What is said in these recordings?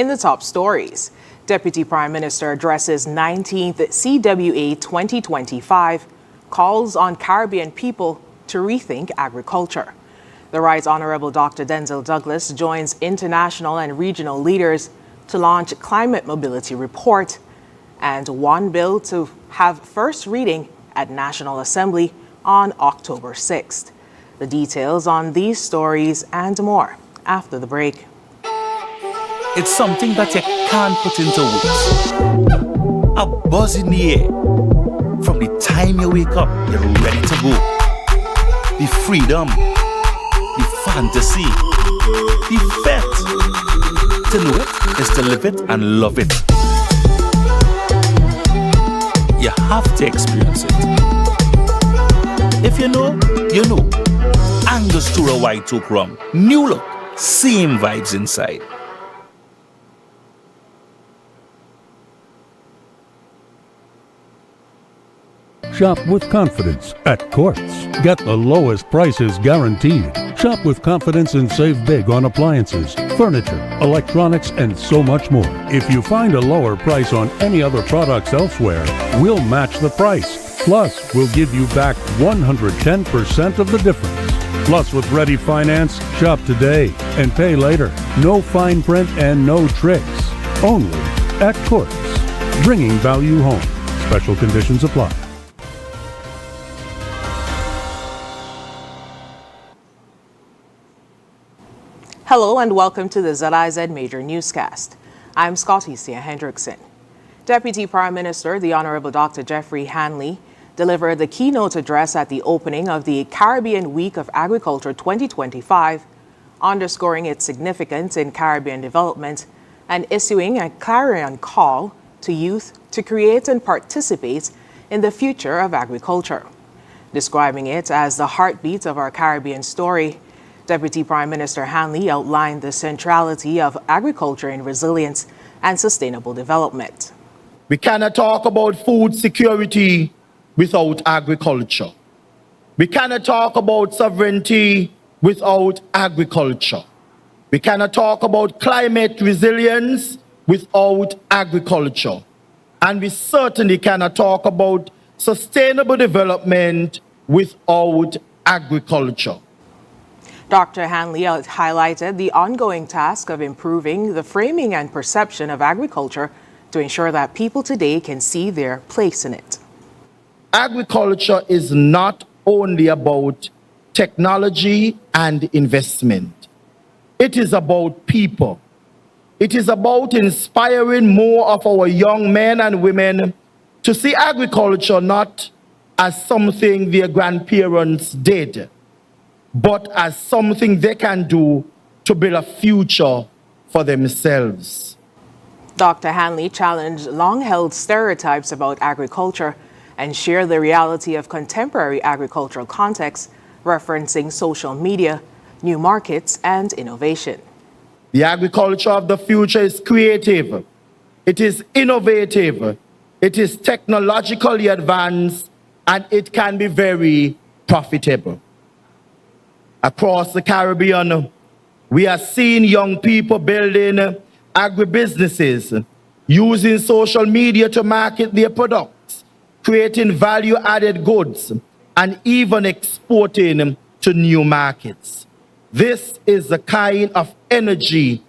In the top stories, Deputy Prime Minister addresses 19th CWA 2025, calls on Caribbean people to rethink agriculture. The Right Honourable Dr. Denzil Douglas joins international and regional leaders to launch Climate Mobility Report, and one bill to have first reading at National Assembly on October 6th. The details on these stories and more after the break. It's something that you can't put into words. A buzz in the air. From the time you wake up, you're ready to go. The freedom, the fantasy, the fete. To know it is to live it and love it. You have to experience it. If you know, you know. Angostura White Oak Rum. New look, same vibes inside. Shop with confidence at Quartz. Get the lowest prices guaranteed. Shop with confidence and save big on appliances, furniture, electronics, and so much more. If you find a lower price on any other products elsewhere, we'll match the price. Plus, we'll give you back 110% of the difference. Plus, with Ready Finance, shop today and pay later. No fine print and no tricks. Only at Quartz. Bringing value home. Special conditions apply. Hello and welcome to the ZIZ Major Newscast. I'm Scotty Sia Hendrickson. Deputy Prime Minister, the Honourable Dr. Jeffrey Hanley, delivered the keynote address at the opening of the Caribbean Week of Agriculture 2025, underscoring its significance in Caribbean development and issuing a clarion call to youth to create and participate in the future of agriculture. Describing it as the heartbeat of our Caribbean story, Deputy Prime Minister Hanley outlined the centrality of agriculture in resilience and sustainable development. We cannot talk about food security without agriculture. We cannot talk about sovereignty without agriculture. We cannot talk about climate resilience without agriculture. And we certainly cannot talk about sustainable development without agriculture. Dr. Hanley highlighted the ongoing task of improving the framing and perception of agriculture to ensure that people today can see their place in it. Agriculture is not only about technology and investment. It is about people. It is about inspiring more of our young men and women to see agriculture not as something their grandparents did, but as something they can do to build a future for themselves. Dr. Hanley challenged long-held stereotypes about agriculture and shared the reality of contemporary agricultural contexts, referencing social media, new markets, and innovation. The agriculture of the future is creative, it is innovative, it is technologically advanced, and it can be very profitable. Across the Caribbean, we are seeing young people building agribusinesses, using social media to market their products, creating value-added goods, and even exporting to new markets. This is the kind of energy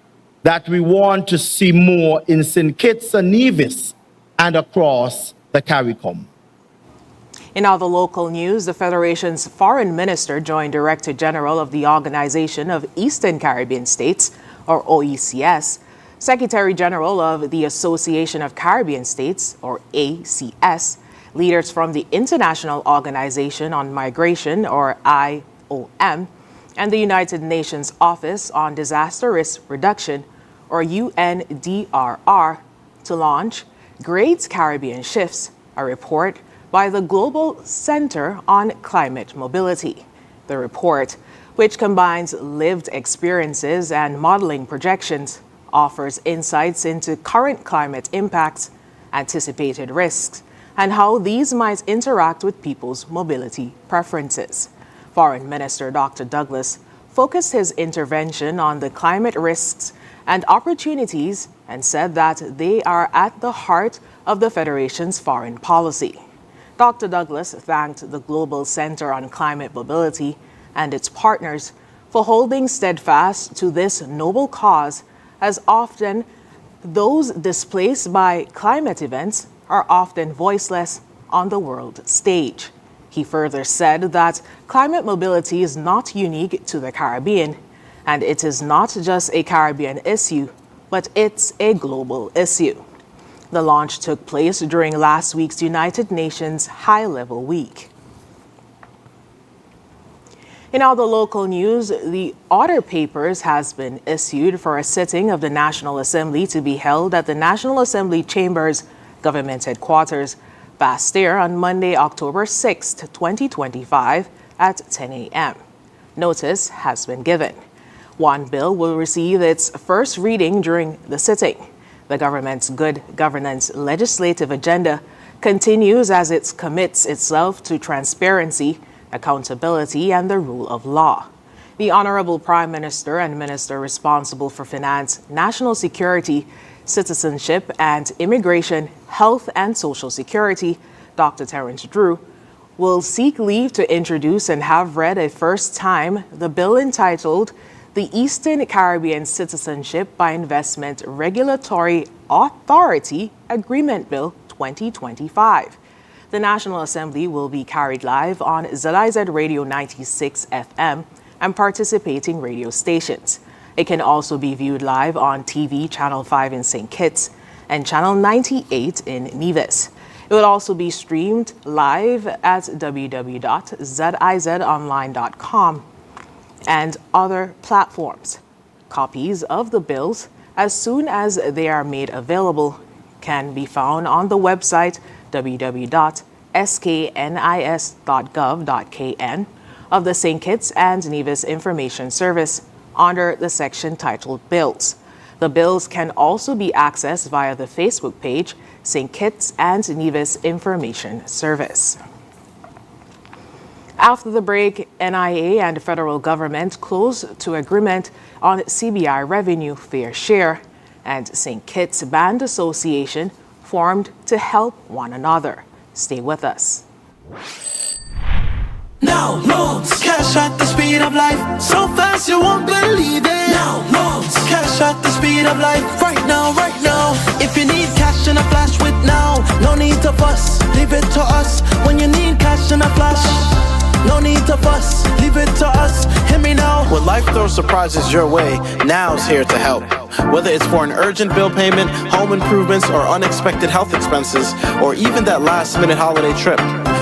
that we want to see more in St. Kitts and Nevis and across the CARICOM. In other local news, the Federation's Foreign Minister joined Director General of the Organization of Eastern Caribbean States, or OECS, Secretary General of the Association of Caribbean States, or ACS, leaders from the International Organization on Migration, or IOM, and the United Nations Office on Disaster Risk Reduction, or UNDRR, to launch Great Caribbean Shifts, a report by the Global Center on Climate Mobility. The report, which combines lived experiences and modeling projections, offers insights into current climate impacts, anticipated risks, and how these might interact with people's mobility preferences. Foreign Minister Dr. Douglas focused his intervention on the climate risks and opportunities, and said that they are at the heart of the Federation's foreign policy. Dr. Douglas thanked the Global Center on Climate Mobility and its partners for holding steadfast to this noble cause, as often those displaced by climate events are often voiceless on the world stage. He further said that climate mobility is not unique to the Caribbean, and it is not just a Caribbean issue, but it's a global issue. The launch took place during last week's United Nations High-Level Week. In other local news, the order papers has been issued for a sitting of the National Assembly to be held at the National Assembly Chambers Government Headquarters, Bastille, on Monday, October 6, 2025 at 10 a.m. Notice has been given. One bill will receive its first reading during the sitting. The government's good governance legislative agenda continues as it commits itself to transparency, accountability, and the rule of law. The Honorable Prime Minister and Minister responsible for Finance, National Security, Citizenship and Immigration, Health and Social Security, Dr. Terence Drew, will seek leave to introduce and have read a first time the bill entitled the Eastern Caribbean Citizenship by Investment Regulatory Authority Agreement Bill 2025. The National Assembly will be carried live on ZIZ Radio 96 FM and participating radio stations. It can also be viewed live on TV Channel 5 in St. Kitts and Channel 98 in Nevis. It will also be streamed live at www.zizonline.com and other platforms. Copies of the bills, as soon as they are made available, can be found on the website www.sknis.gov.kn of the St. Kitts and Nevis Information Service under the section titled Bills. The bills can also be accessed via the Facebook page, St. Kitts and Nevis Information Service. After the break, NIA and the federal government closed to agreement on CBI revenue fair share, and St. Kitts Band Association formed to help one another. Stay with us. Now loans, cash at the speed of life, so fast you won't believe it. Now loans, cash at the speed of life, right now, right now. If you need cash in a flash with now, no need to fuss, leave it to us. When you need cash in a flash, no need to fuss, leave it to us. Hear me now. When life throws surprises your way, now's here to help. Whether it's for an urgent bill payment, home improvements, or unexpected health expenses, or even that last-minute holiday trip,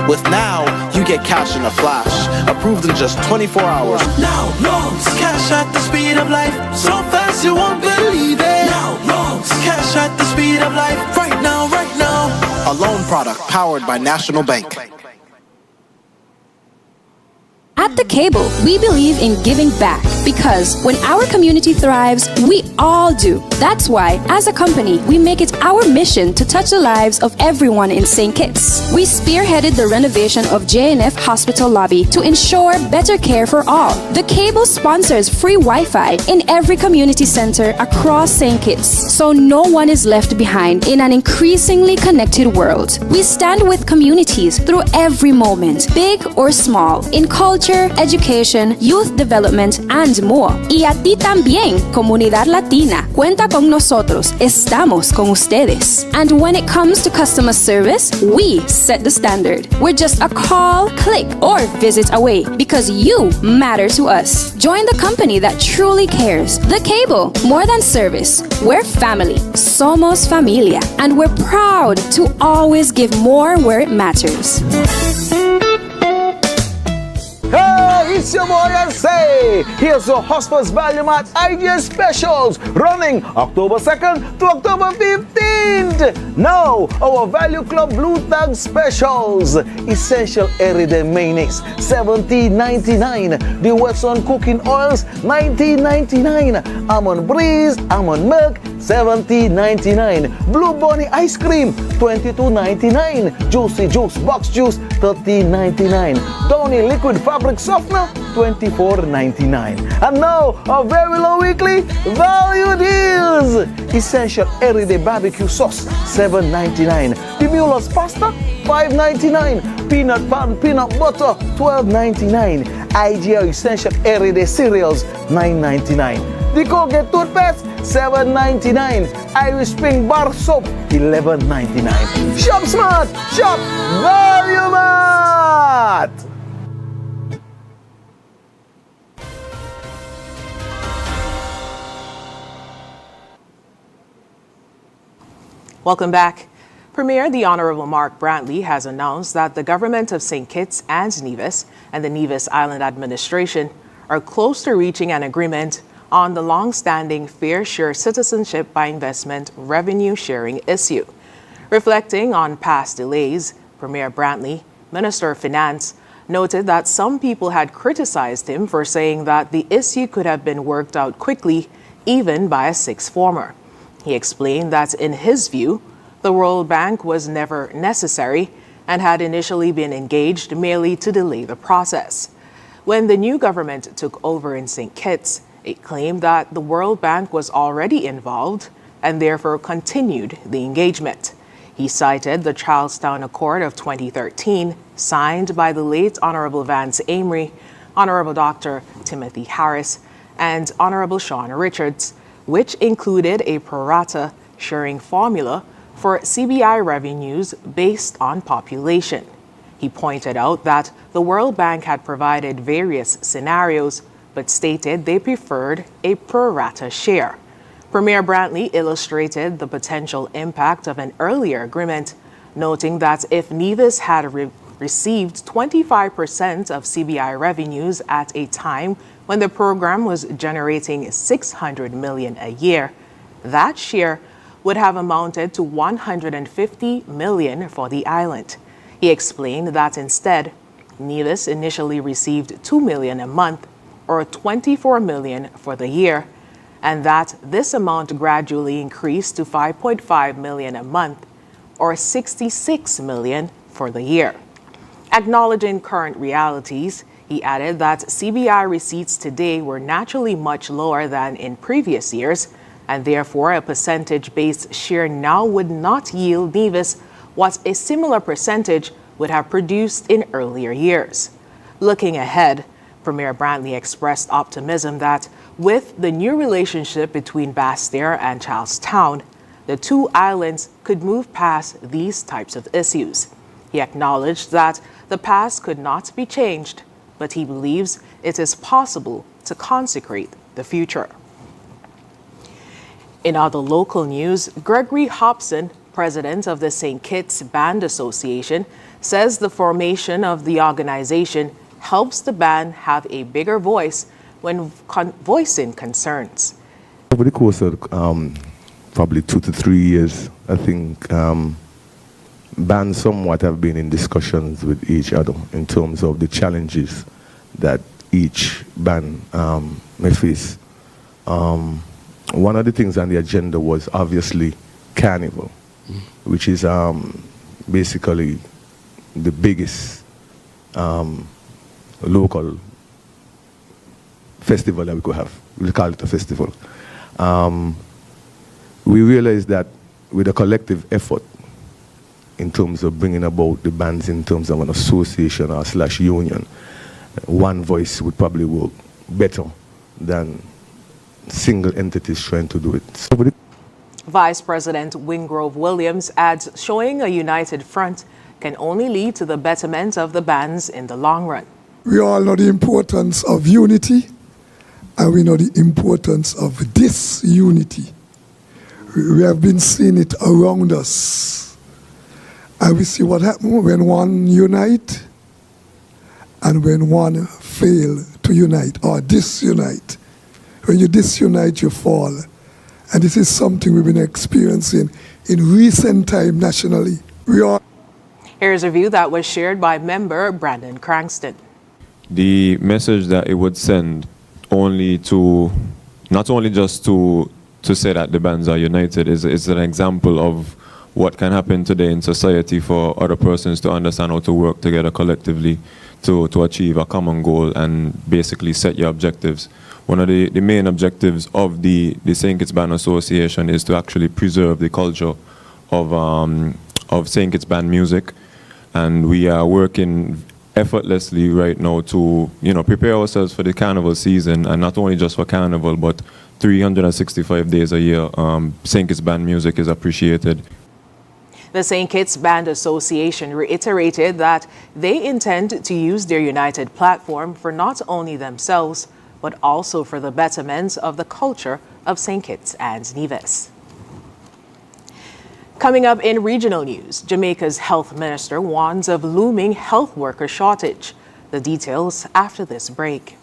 with Now, you get cash in a flash, approved in just 24 hours. Now loans, cash at the speed of life, so fast you won't believe it. Now loans, cash at the speed of life, right now, right now. A loan product powered by National Bank. At The Cable, we believe in giving back because when our community thrives, we all do. That's why, as a company, we make it our mission to touch the lives of everyone in St. Kitts. We spearheaded the renovation of JNF Hospital lobby to ensure better care for all. The Cable sponsors free Wi-Fi in every community center across St. Kitts, so no one is left behind in an increasingly connected world. We stand with communities through every moment, big or small, in culture, education, youth development, and more. Y a ti también, comunidad latina. Cuenta con nosotros. Estamos con ustedes. And when it comes to customer service, we set the standard. We're just a call, click, or visit away because you matter to us. Join the company that truly cares. The Cable, more than service. We're family. Somos familia. And we're proud to always give more where it matters. Hey, it's your boy Say. Here's your Hosper's Value Mart Idea Specials running October 2nd to October 15th. Now, our Value Club Blue Tag Specials. Essential Everyday Mayonnaise, $17.99. The Wesson Cooking Oils, $19.99. Almond Breeze, Almond Milk, $17.99. Blue Bunny ice cream, $22.99. Juicy Juice box juice, $13.99. Downy liquid fabric softener, $24.99. And now, a very low weekly value deals. Essential everyday barbecue sauce, $7.99. The Mueller's pasta, $5.99. Peanut pan, peanut butter, $12.99. IGL Essential Everyday Cereals, $9.99. The Colgate Toothpaste, $7.99. Irish Spring Bar Soap, $11.99. Shop Smart, Shop Value Mart! Welcome back. Premier the Honorable Mark Brantley has announced that the government of St. Kitts and Nevis and the Nevis Island Administration are close to reaching an agreement on the long-standing Fair Share Citizenship by Investment revenue sharing issue. Reflecting on past delays, Premier Brantley, Minister of Finance, noted that some people had criticized him for saying that the issue could have been worked out quickly, even by a sixth former. He explained that in his view, the World Bank was never necessary and had initially been engaged merely to delay the process. When the new government took over in St. Kitts, it claimed that the World Bank was already involved and therefore continued the engagement. He cited the Charlestown Accord of 2013, signed by the late Honorable Vance Amory, Honorable Dr. Timothy Harris, and Honorable Sean Richards, which included a pro rata sharing formula for CBI revenues based on population. He pointed out that the World Bank had provided various scenarios, but stated they preferred a pro rata share. Premier Brantley illustrated the potential impact of an earlier agreement, noting that if Nevis had received 25% of CBI revenues at a time when the program was generating $600 million a year, that share would have amounted to $150 million for the island. He explained that instead, Nevis initially received $2 million a month, or $24 million for the year, and that this amount gradually increased to $5.5 million a month, or $66 million for the year. Acknowledging current realities, he added that CBI receipts today were naturally much lower than in previous years, and therefore a percentage-based share now would not yield Nevis what a similar percentage would have produced in earlier years. Looking ahead, Premier Brantley expressed optimism that with the new relationship between Basseterre and Charlestown, the two islands could move past these types of issues. He acknowledged that the past could not be changed, but he believes it is possible to consecrate the future. In other local news, Gregory Hobson, president of the St. Kitts Band Association, says the formation of the organization helps the band have a bigger voice when voicing concerns. Over the course of probably 2 to 3 years, I think bands somewhat have been in discussions with each other in terms of the challenges that each band may face. One of the things on the agenda was obviously Carnival, which is basically the biggest local festival that we could have. We'll call it a festival. We realized that with a collective effort in terms of bringing about the bands in terms of an association or / union, one voice would probably work better than single entities trying to do it. Vice President Wingrove Williams adds showing a united front can only lead to the betterment of the bands in the long run. We all know the importance of unity, and we know the importance of disunity. We have been seeing it around us. And we see what happens when one unite and when one fail to unite or disunite. When you disunite, you fall. And this is something we've been experiencing in recent time nationally. Here's a view that was shared by member Brandon Cranston. The message that it would send not only just to to say that the bands are united is an example of what can happen today in society for other persons to understand how to work together collectively to achieve a common goal and basically set your objectives. One of the main objectives of the St. Kitts Band Association is to actually preserve the culture of St. Kitts Band music, and we are working effortlessly right now to prepare ourselves for the carnival season, and not only just for carnival but 365 days a year. St. Kitts Band music is appreciated. The St. Kitts Band Association reiterated that they intend to use their united platform for not only themselves, but also for the betterment of the culture of St. Kitts and Nevis. Coming up in regional news, Jamaica's health minister warns of looming health worker shortage. The details after this break.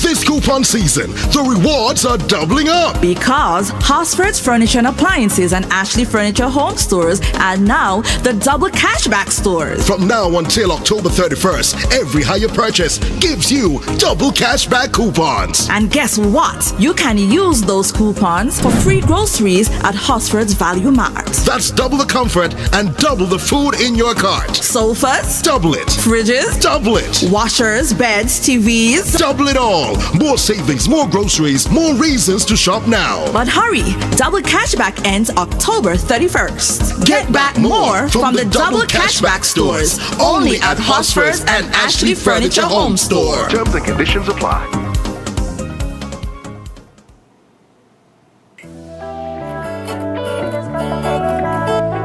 This coupon season, the rewards are doubling up. Because Hosford's Furniture and Appliances and Ashley Furniture Home Stores are now the double cashback stores. From now until October 31st, every higher purchase gives you double cashback coupons. And guess what? You can use those coupons for free groceries at Hosford's Value Mart. That's double the comfort and double the food in your cart. Sofas, double it. Fridges, double it. Washers, beds, TVs, double it all. More savings, more groceries, more reasons to shop now. But hurry, double cashback ends October 31st. Get back more from the double cashback stores, only at Hosford's and Ashley Furniture Home Store. Terms and conditions apply.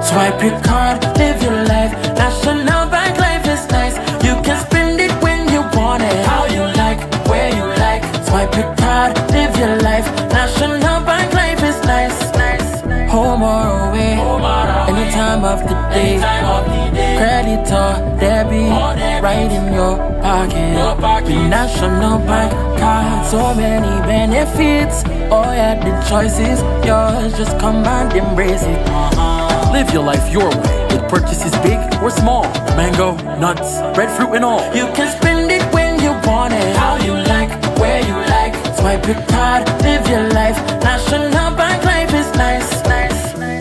Swipe your card, live your life. National Bank life is nice. You can spend it when you want it, how you like, where you like. Swipe your card, live your life. National Bank life is nice, nice. Home or away, any time of the day. Credit or debit, right in your pocket. With National Bank card, so many benefits. Oh yeah, the choice is yours. Just come and embrace it. Live your life your way with purchases big or small. Mango, nuts, breadfruit and all. You can spend it when you want it, how you like, where you like. Swipe your card, live your life. National Bank life is nice, nice, nice.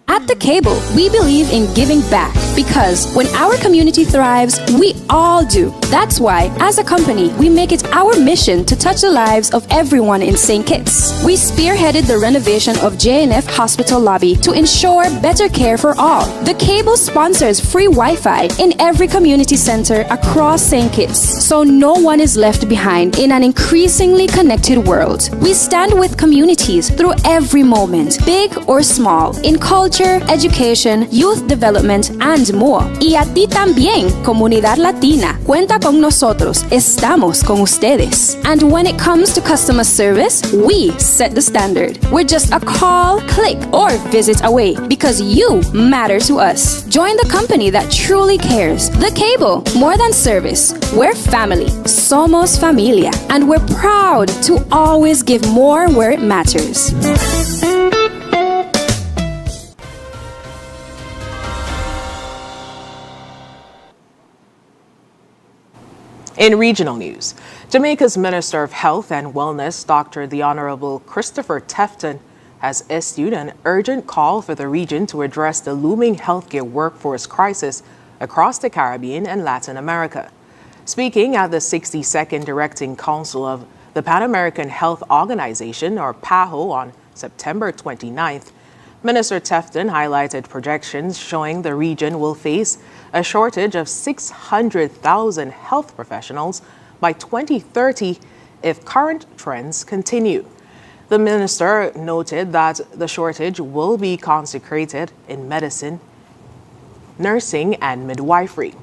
At The Cable, we believe in giving back because when our community thrives, we all do. That's why, as a company, we make it our mission to touch the lives of everyone in St. Kitts. We spearheaded the renovation of JNF Hospital lobby to ensure better care for all. The Cable sponsors free Wi-Fi in every community center across St. Kitts, so no one is left behind in an increasingly connected world. We stand with communities through every moment, big or small, in culture, education, youth development, and more. Y a ti también, comunidad latina. Cuenta con nosotros. Estamos con ustedes. And when it comes to customer service, we set the standard. We're just a call, click, or visit away because you matter to us. Join the company that truly cares. The Cable, more than service. We're family. Somos familia. And we're proud to always give more where it matters. In regional news, Jamaica's Minister of Health and Wellness, Dr. the Honorable Christopher Tefton, has issued an urgent call for the region to address the looming healthcare workforce crisis across the Caribbean and Latin America. Speaking at the 62nd Directing Council of the Pan American Health Organization, or PAHO, on September 29th, Minister Tefton highlighted projections showing the region will face a shortage of 600,000 health professionals by 2030 if current trends continue. The minister noted that the shortage will be concentrated in medicine, nursing, and midwifery.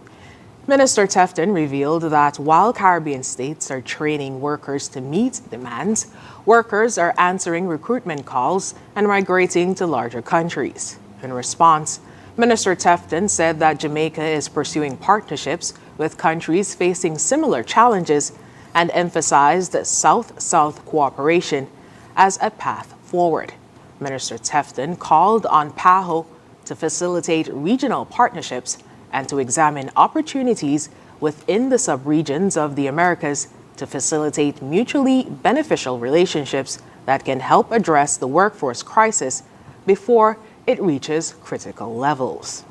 Minister Tefton revealed that while Caribbean states are training workers to meet demands, workers are answering recruitment calls and migrating to larger countries. In response, Minister Tefton said that Jamaica is pursuing partnerships with countries facing similar challenges and emphasized South-South cooperation as a path forward. Minister Tefton called on PAHO to facilitate regional partnerships and to examine opportunities within the subregions of the Americas to facilitate mutually beneficial relationships that can help address the workforce crisis before it reaches critical levels.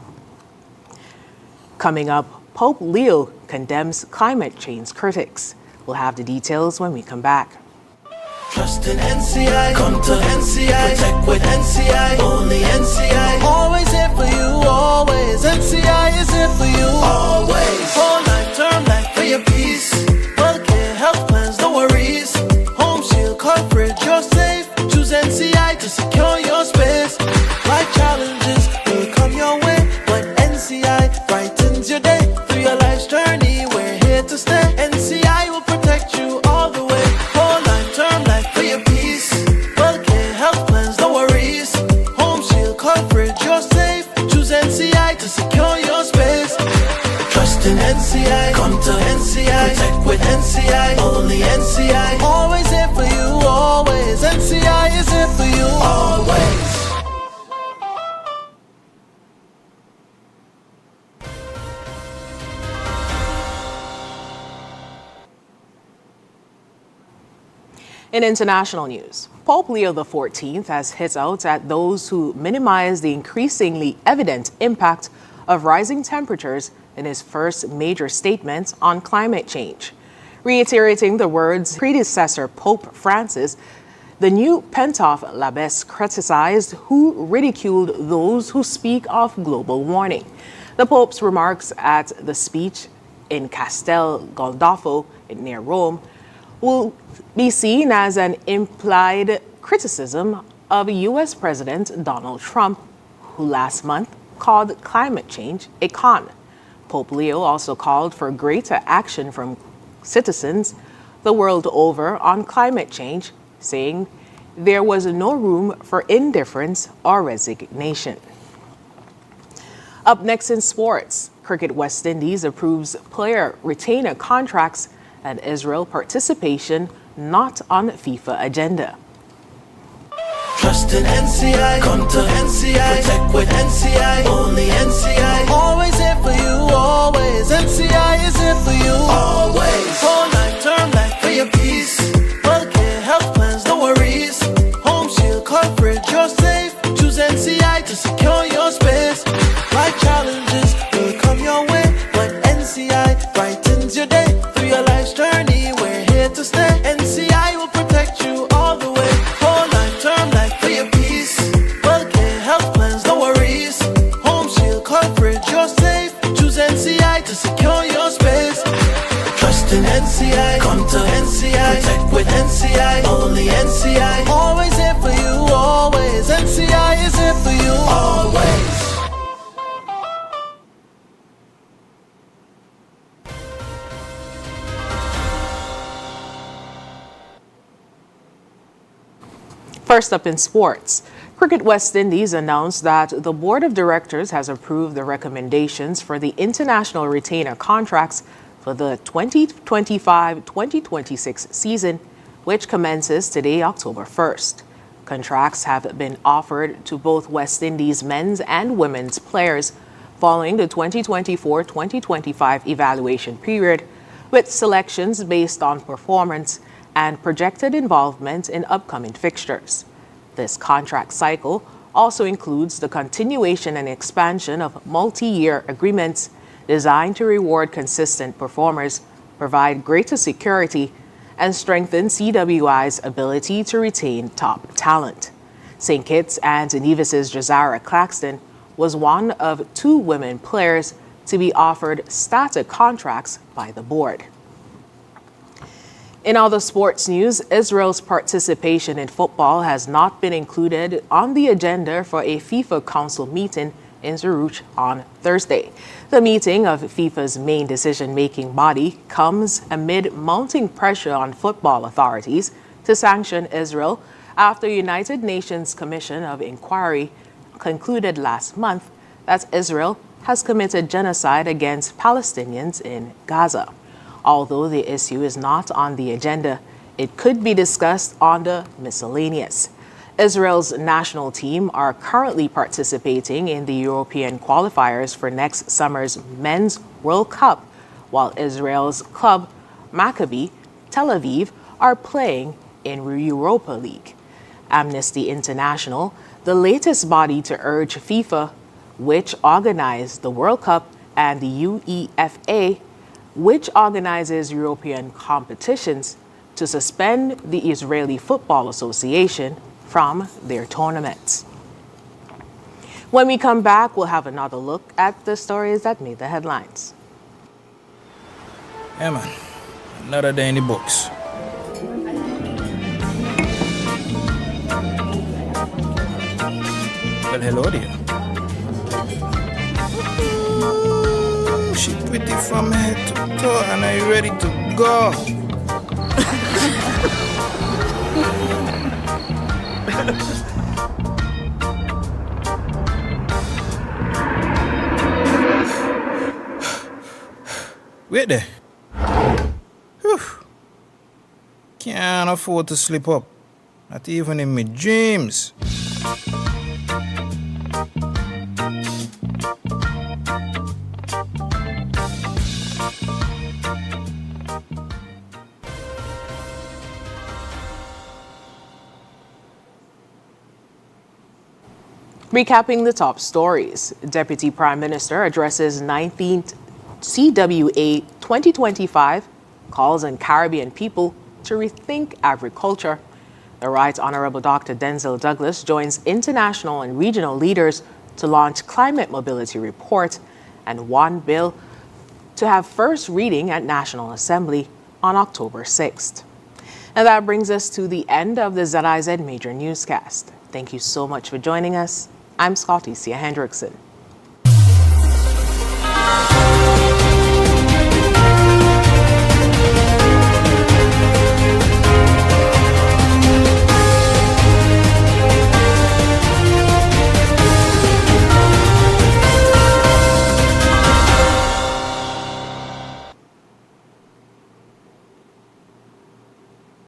Coming up, Pope Leo condemns climate change critics. We'll have the details when we come back. Trust in NCI, come to NCI, protect with NCI, only NCI. Always here for you, always. NCI is here for you, always. Whole life, term life for your peace. Healthcare, health plans, no worries. Home shield coverage, you're safe. Choose NCI to secure your space. Life challenges will come your way, but NCI brightens your day. Through your life's journey, we're here to stay. NCI will protect you all the way. Whole life, term life for your peace. Healthcare, health plans, no worries. Home shield coverage, you're safe. Choose NCI to secure your space. Trust in NCI, come to NCI, protect with NCI, only NCI. Always here for you, always. NCI is here for you, always. In international news, Pope Leo XIV has hit out at those who minimize the increasingly evident impact of rising temperatures in his first major statement on climate change. Reiterating the words predecessor Pope Francis, the new Pentaf Labes criticized who ridiculed those who speak of global warming. The Pope's remarks at the speech in Castel Gandolfo near Rome will be seen as an implied criticism of U.S. President Donald Trump, who last month called climate change a con. Pope Leo also called for greater action from citizens the world over on climate change, saying there was no room for indifference or resignation. Up next in sports, Cricket West Indies approves player retainer contracts and Israel participation not on FIFA agenda. Trust in NCI, come to NCI, protect with NCI, only NCI. Always here for you, always. NCI is here for you, always. Whole life, term life for your peace. Healthcare, health plans, no worries. Home shield coverage, you're safe. Choose NCI to secure your space. Life challenges will come your way, but NCI brightens your day. Through your life's journey, we're here to stay. NCI will protect you all the way. Whole life, term life for your peace. Healthcare, health plans, no worries. Home shield coverage, you're safe. Choose NCI to secure your space. Trust in NCI, come to NCI, protect with NCI, only NCI. Always here for you, always. NCI is here for you, always. First up in sports, Cricket West Indies announced that the board of directors has approved the recommendations for the international retainer contracts for the 2025-2026 season, which commences today, October 1st. Contracts have been offered to both West Indies men's and women's players following the 2024-2025 evaluation period, with selections based on performance and projected involvement in upcoming fixtures. This contract cycle also includes the continuation and expansion of multi-year agreements designed to reward consistent performers, provide greater security, and strengthen CWI's ability to retain top talent. St. Kitts and Nevis's Jazara Claxton was one of 2 women players to be offered static contracts by the board. In other sports news, Israel's participation in football has not been included on the agenda for a FIFA Council meeting in Zurich on Thursday. The meeting of FIFA's main decision-making body comes amid mounting pressure on football authorities to sanction Israel after the United Nations Commission of Inquiry concluded last month that Israel has committed genocide against Palestinians in Gaza. Although the issue is not on the agenda, it could be discussed under miscellaneous. Israel's national team are currently participating in the European qualifiers for next summer's Men's World Cup, while Israel's club, Maccabi Tel Aviv are playing in Europa League. Amnesty International, the latest body to urge FIFA, which organized the World Cup, and the UEFA, which organizes European competitions, to suspend the Israeli Football Association from their tournaments. When we come back, we'll have another look at the stories that made the headlines. Yeah, man. Another day in the books. Well, hello there. Ooh, she pretty from head to toe, and are you ready to go? Wait there. Whew. Can't afford to slip up. Not even in my dreams. Recapping the top stories, Deputy Prime Minister addresses 19th CWA 2025, calls on Caribbean people to rethink agriculture. The Right Honorable Dr. Denzel Douglas joins international and regional leaders to launch Climate Mobility Report, and one bill to have first reading at National Assembly on October 6th. And that brings us to the end of the ZIZ Major Newscast. Thank you so much for joining us. I'm Scotty Cia Hendrickson.